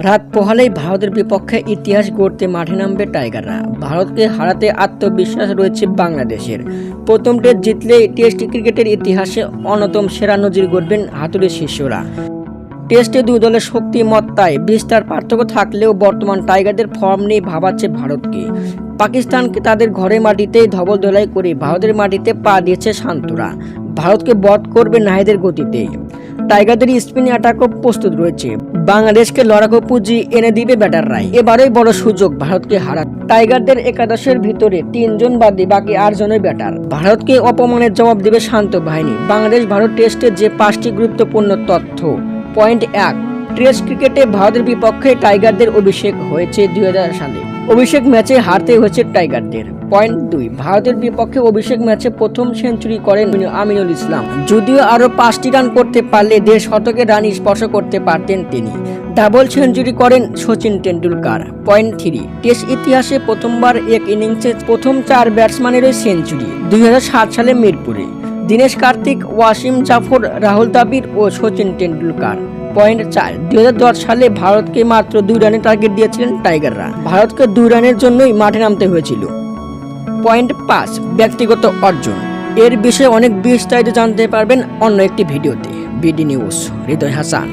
রাত পোহালেই ভারতের বিপক্ষে ইতিহাস গড়তে মাঠে নামবে টাইগাররা। ভারতকে হারাতে আত্মবিশ্বাস রয়েছে বাংলাদেশের। প্রথম টেস্ট জিতলে টেস্ট ক্রিকেটের ইতিহাসে অন্যতম সেরা নজির গড়বেন হাতুড়ির শিষ্যরা। টেস্টে দুই দলের শক্তিমত্তায় বিস্তার পার্থক্য থাকলেও বর্তমান টাইগারদের ফর্ম নিয়ে ভাবাচ্ছে ভারতকে। পাকিস্তানকে তাদের ঘরের মাটিতেই ধবলধোলাই করে ভারতের মাটিতে পা দিয়েছে শান্তরা। ভারতকে বধ করবে নাহিদের গতিতে। টাইগারদের স্পিন অ্যাটাকও প্রস্তুত রয়েছে। বাংলাদেশকে লড়াকু পুঁজি এনে দিবে ব্যাটাররাই। এবারেই বড় সুযোগ ভারতকে হারাতে। টাইগারদের একাদশের ভিতরে 3 জন বাদে বাকি 8 জনের ব্যাটার। ভারতকে অপমানের জবাব দেবে শান্ত বাহিনী। বাংলাদেশ ভারত টেস্টে যে 5টি গুরুত্বপূর্ণ তথ্য। পয়েন্ট 1, টেস্ট ক্রিকেটে ভারতের বিপক্ষে টাইগারদের অভিষেক হয়েছে 2000 সালে। অভিষেক ম্যাচে হারতে হয়েছে টাইগারদের। পয়েন্ট 2, ভারতের বিপক্ষে অভিষেক ম্যাচে প্রথম সেঞ্চুরি করেন আমিনুল ইসলাম। যদিও আরও 5টি রান করতে পারলে 1.5 শতকের রান স্পর্শ করতে পারতেন তিনি। ডাবল সেঞ্চুরি করেন সচিন টেন্ডুলকার। পয়েন্ট 3, টেস্ট ইতিহাসে প্রথমবার এক ইনিংসে প্রথম 4 ব্যাটসম্যানেরই সেঞ্চুরি। 2007 সালে মিরপুরে দীনেশ কার্তিক, ওয়াসিম জাফর, রাহুল দ্রাবিড় ও সচিন টেন্ডুলকার। পয়েন্ট 4, 2010 সালে ভারতকে মাত্র 2 রানের টার্গেট দিয়েছিলেন টাইগাররা। ভারতকে 2 রানের জন্যই মাঠে নামতে হয়েছিল। পয়েন্ট 5, ব্যক্তিগত অর্জন। এর বিষয়ে অনেক বিস্তারিত জানতে পারবেন অন্য একটি ভিডিওতে। বিডি নিউজ, হৃদয় হাসান।